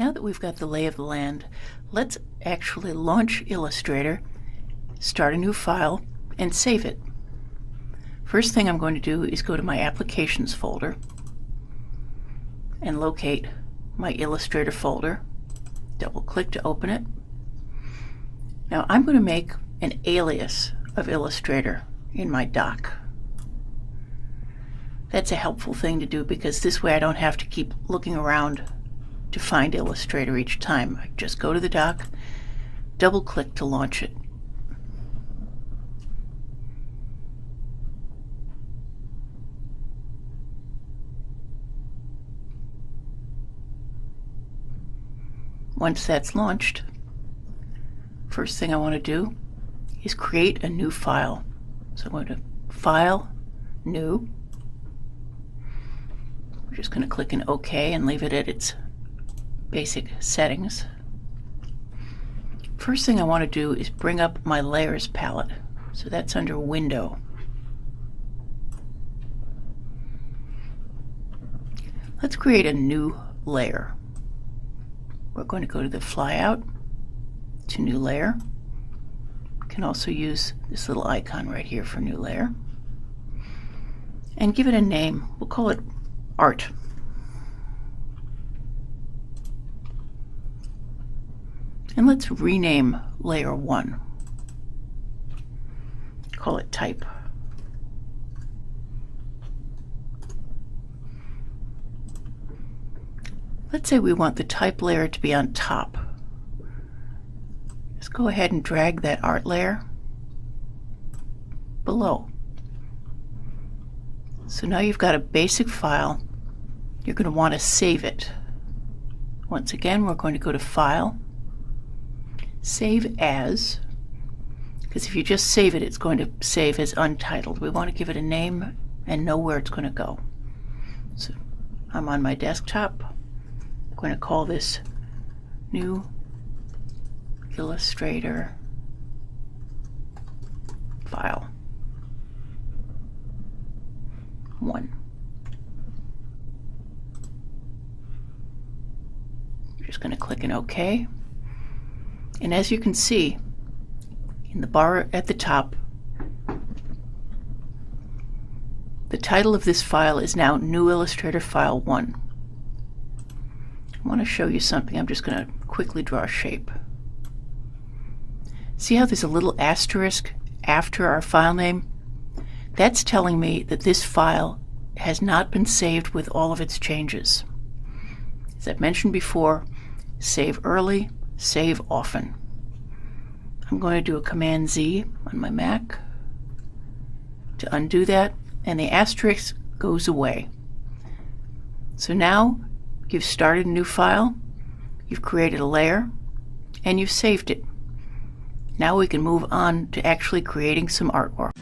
Now that we've got the lay of the land, let's actually launch Illustrator, start a new file, and save it. First thing I'm going to do is go to my Applications folder and locate my Illustrator folder. Double-click to open it. Now I'm going to make an alias of Illustrator in my dock. That's a helpful thing to do because this way I don't have to keep looking around to find Illustrator each time. I just go to the dock, double-click to launch it. Once that's launched, first thing I want to do is create a new file. So I'm going to File, New. We're just going to click an OK and leave it at its basic settings. First thing I want to do is bring up my Layers palette. So that's under Window. Let's create a new layer. We're going to go to the flyout to New Layer. You can also use this little icon right here for New Layer. And give it a name. We'll call it Art. And let's rename Layer 1. Call it Type. Let's say we want the type layer to be on top. Just go ahead and drag that art layer below. So now you've got a basic file. You're going to want to save it. Once again, we're going to go to File, Save As, because if you just save it, it's going to save as untitled. We want to give it a name and know where it's going to go. So I'm on my desktop. I'm going to call this New Illustrator File 1. I'm just going to click an OK. And as you can see, in the bar at the top, the title of this file is now New Illustrator File 1. I want to show you something. I'm just going to quickly draw a shape. See how there's a little asterisk after our file name? That's telling me that this file has not been saved with all of its changes. As I've mentioned before, save early, save often. I'm going to do a Command Z on my Mac to undo that, and the asterisk goes away. So now you've started a new file, you've created a layer, and you've saved it. Now we can move on to actually creating some artwork.